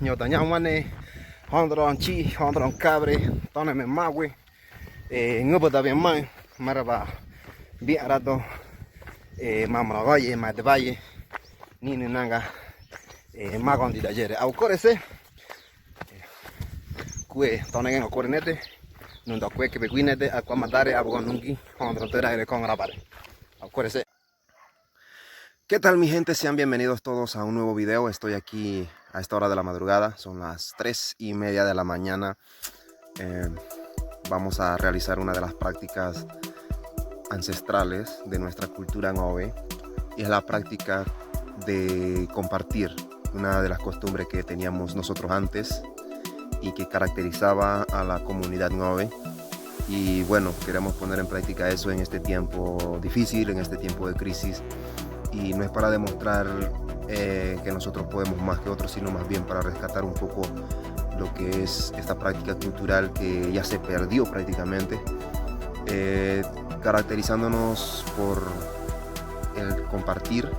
nhiều tờ nhau mà này hòn tròn chi hòn tròn cabre tao này mình mau quê ngựa bờ tao biển mai mà ra bà biển ra to mà nó gọi mà để bay ni ni nanga mà còn đi đại diện ao có đấy xe quê tao này nghe có đấy nè non da quê que beguinete a qua matare a con nungi hòn tròn tera con grabare acuérdese. ¿Qué tal mi gente? Sean bienvenidos todos a un nuevo video. Estoy aquí a esta hora de la madrugada, son las 3:30 de la mañana. Vamos a realizar una de las prácticas ancestrales de nuestra cultura Ngove, y es la práctica de compartir, una de las costumbres que teníamos nosotros antes y que caracterizaba a la comunidad Ngove. Y bueno, queremos poner en práctica eso en este tiempo difícil, en este tiempo de crisis. Y no es para demostrar que nosotros podemos más que otros, sino más bien para rescatar un poco lo que es esta práctica cultural que ya se perdió prácticamente, caracterizándonos por el compartir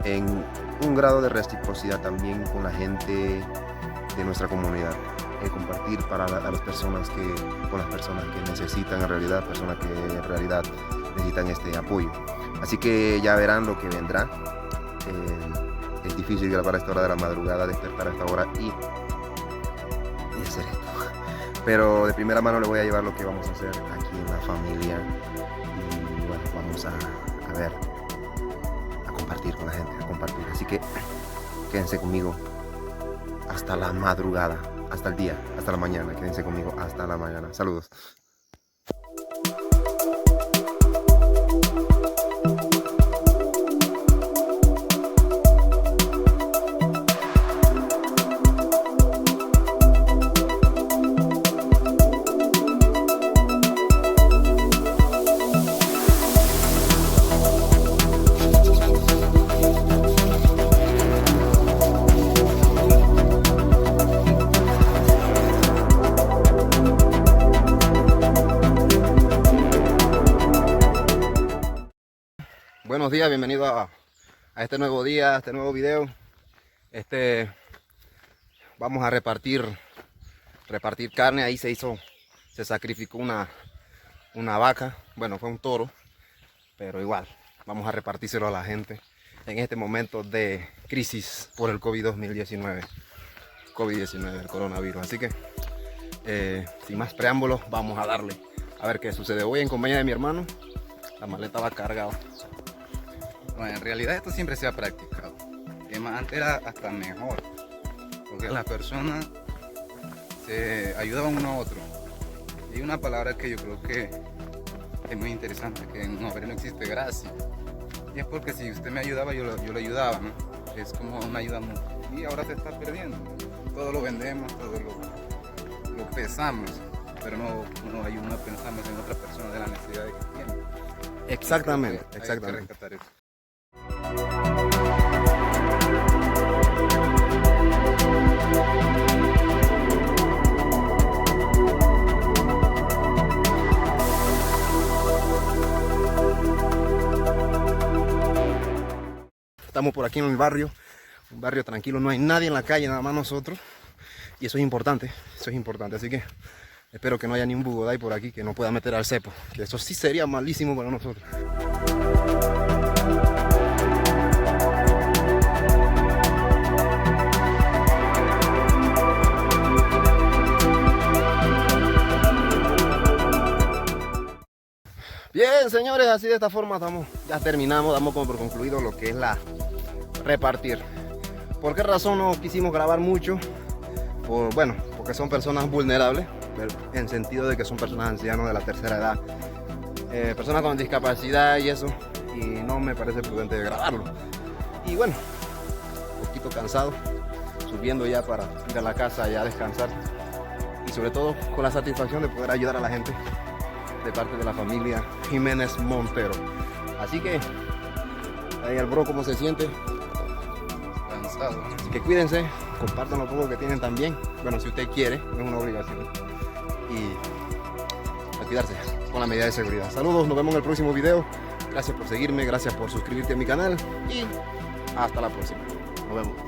en un grado de reciprocidad también con la gente de nuestra comunidad. Compartir para las personas con las personas que necesitan en realidad, personas que en realidad necesitan este apoyo. Así que ya verán lo que vendrá. Es difícil grabar a esta hora de la madrugada, despertar a esta hora y hacer esto. Pero de primera mano le voy a llevar lo que vamos a hacer aquí en la familia. Y bueno, vamos a ver, a compartir con la gente, a compartir. Así que quédense conmigo hasta la madrugada, hasta el día, hasta la mañana. Quédense conmigo hasta la mañana. Saludos. Buenos días, bienvenido a este nuevo día, a este nuevo video. Vamos a repartir carne. Ahí se sacrificó una vaca, bueno, fue un toro, pero igual vamos a repartírselo a la gente en este momento de crisis por el COVID-19, el coronavirus. Así que sin más preámbulos, vamos a darle a ver qué sucede. Voy en compañía de mi hermano, la maleta va cargada. Bueno, en realidad esto siempre se ha practicado. Antes era hasta mejor, porque las personas se ayudaban uno a otro. Y hay una palabra que yo creo que es muy interesante, que en Ngove no existe gracia. Y es porque si usted me ayudaba, yo le ayudaba, ¿no? Es como una ayuda mutua. Y ahora se está perdiendo. Todo lo vendemos, todo lo pesamos, pero no pensamos en otra persona de la necesidad que tiene. Exactamente, hay exactamente. que rescatar eso. Estamos por aquí en el barrio, un barrio tranquilo, no hay nadie en la calle, nada más nosotros. Y eso es importante, así que espero que no haya ni un bugodai por aquí que no pueda meter al cepo, que eso sí sería malísimo para nosotros. Bien, señores, así de esta forma ya terminamos, damos como por concluido lo que es la repartir. ¿Por qué razón no quisimos grabar mucho? Porque son personas vulnerables, en sentido de que son personas ancianas de la tercera edad, personas con discapacidad y eso, y no me parece prudente grabarlo. Y bueno, un poquito cansado, subiendo ya para ir a la casa ya a descansar, y sobre todo con la satisfacción de poder ayudar a la gente de parte de la familia Jiménez Montero. Así que ahí el bro cómo se siente, Cansado. así que cuídense, compartan lo poco que tienen también, bueno, si usted quiere, no es una obligación, y a cuidarse con la medida de seguridad. Saludos, nos vemos en el próximo video. Gracias por seguirme, gracias por suscribirte a mi canal y hasta la próxima. Nos vemos.